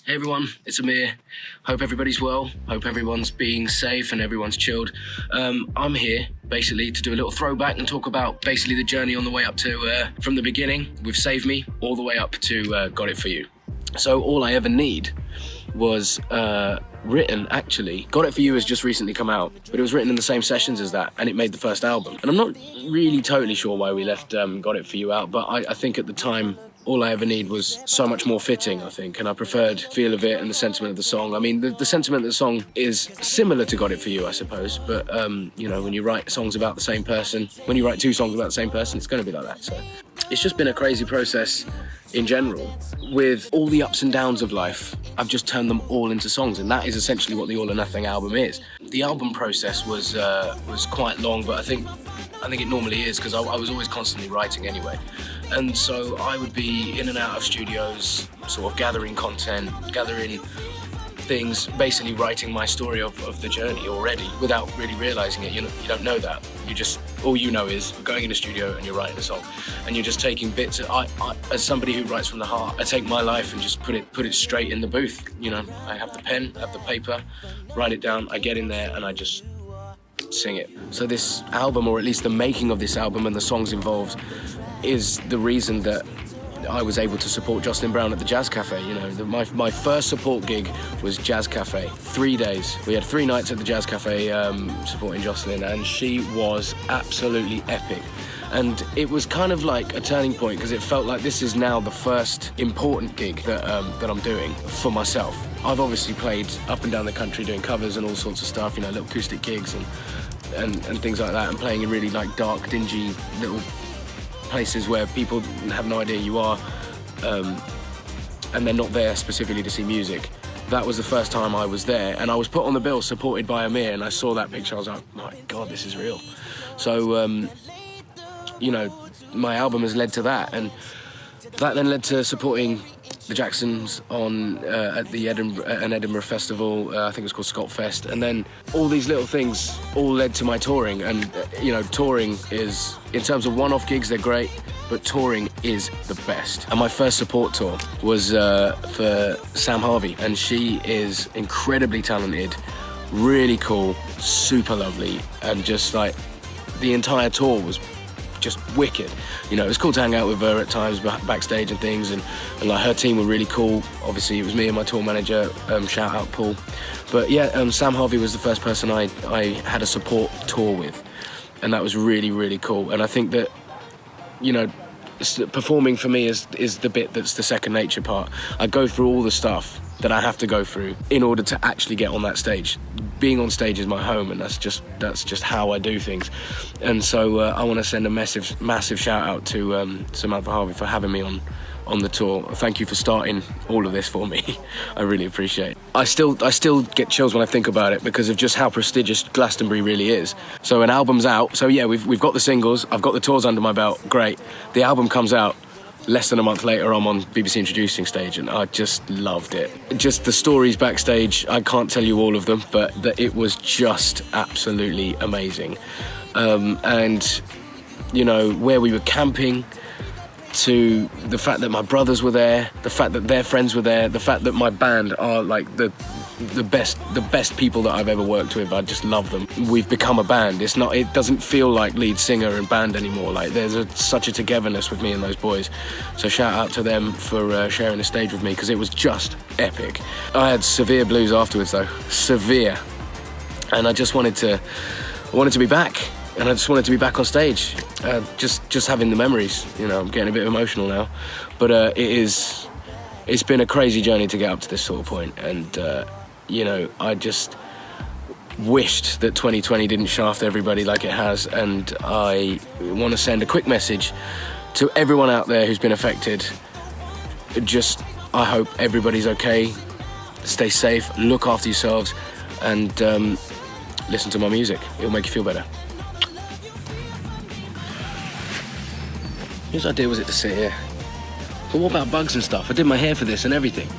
Hey everyone, it's AMiR. Hope everybody's well. Hope everyone's being safe and everyone's chilled. I'm here basically to do a little throwback and talk about basically the journey on the way up to, from the beginning with Save Me, all the way up to Got It For You. So all I ever need was written, actually. Got It For You has just recently come out, but it was written in the same sessions as that, and it made the first album. And I'm not really totally sure why we left Got It For You out, but I think at the time, all I ever need was so much more fitting, I think, and I preferred the feel of it and the sentiment of the song. I mean, the sentiment of the song is similar to Got It For You, I suppose, but, you know, when you write songs about the same person, when you write two songs about the same person, it's going to be like that, so. It's just been a crazy process in general. With all the ups and downs of life, I've just turned them all into songs, and that is essentially what the All or Nothing album is. The album process was quite long, but I think it normally is, because I was always constantly writing anyway. And so I would be in and out of studios, sort of gathering content, gathering things, basically writing my story of the journey already without really realizing it. You don't know that. All you know is going in a studio and you're writing a song, and you're just taking bits. I as somebody who writes from the heart, I take my life and just put it straight in the booth. You know, I have the pen, I have the paper, write it down, I get in there and I just sing it. So this album, or at least the making of this album and the songs involved, is the reason that I was able to support Jocelyn Brown at the Jazz Cafe. You know, my first support gig was Jazz Cafe. 3 days. We had 3 nights at the Jazz Cafe supporting Jocelyn, and she was absolutely epic. And it was kind of like a turning point, because it felt like this is now the first important gig that I'm doing for myself. I've obviously played up and down the country doing covers and all sorts of stuff, you know, little acoustic gigs and things like that, and playing in really like dark, dingy little places where people have no idea you are, and they're not there specifically to see music. That was the first time I was there, and I was put on the bill supported by AMiR, and I saw that picture, I was like, my God, this is real. So, you know, my album has led to that, and that then led to supporting the Jacksons on at the Edinburgh festival. I think it was called Scott Fest, and then all these little things all led to my touring. And you know, touring is, in terms of one-off gigs, they're great, but touring is the best. And my first support tour was for Sam Harvey, and she is incredibly talented, really cool, super lovely, and just like the entire tour was just wicked. You know, it was cool to hang out with her at times backstage and things, and like her team were really cool. Obviously it was me and my tour manager, shout out Paul. But yeah, Sam Harvey was the first person I had a support tour with, and that was really, really cool. And I think that, you know, performing for me is the bit that's the second nature part. I go through all the stuff that I have to go through in order to actually get on that stage. Being on stage is my home, and that's just how I do things. And so I want to send a massive shout out to Samantha Harvey for having me on the tour. Thank you for starting all of this for me. I really appreciate it. I still get chills when I think about it, because of just how prestigious Glastonbury really is. So an album's out. So yeah, we've got the singles. I've got the tours under my belt. Great. The album comes out. Less than a month later, I'm on BBC Introducing stage, and I just loved it. Just the stories backstage, I can't tell you all of them, but it was just absolutely amazing. And, you know, where we were camping, to the fact that my brothers were there, the fact that their friends were there, the fact that my band are like the best people that I've ever worked with. I just love them. We've become a band. It doesn't feel like lead singer and band anymore. Like there's such a togetherness with me and those boys. So shout out to them for sharing the stage with me, because it was just epic. I had severe blues afterwards though, severe. And I just wanted to be back. And I just wanted to be back on stage, just having the memories. You know, I'm getting a bit emotional now, but it's been a crazy journey to get up to this sort of point. And you know, I just wished that 2020 didn't shaft everybody like it has. And I want to send a quick message to everyone out there who's been affected. I hope everybody's okay. Stay safe, look after yourselves, and listen to my music. It'll make you feel better. Whose idea was it to sit here? But what about bugs and stuff? I did my hair for this and everything.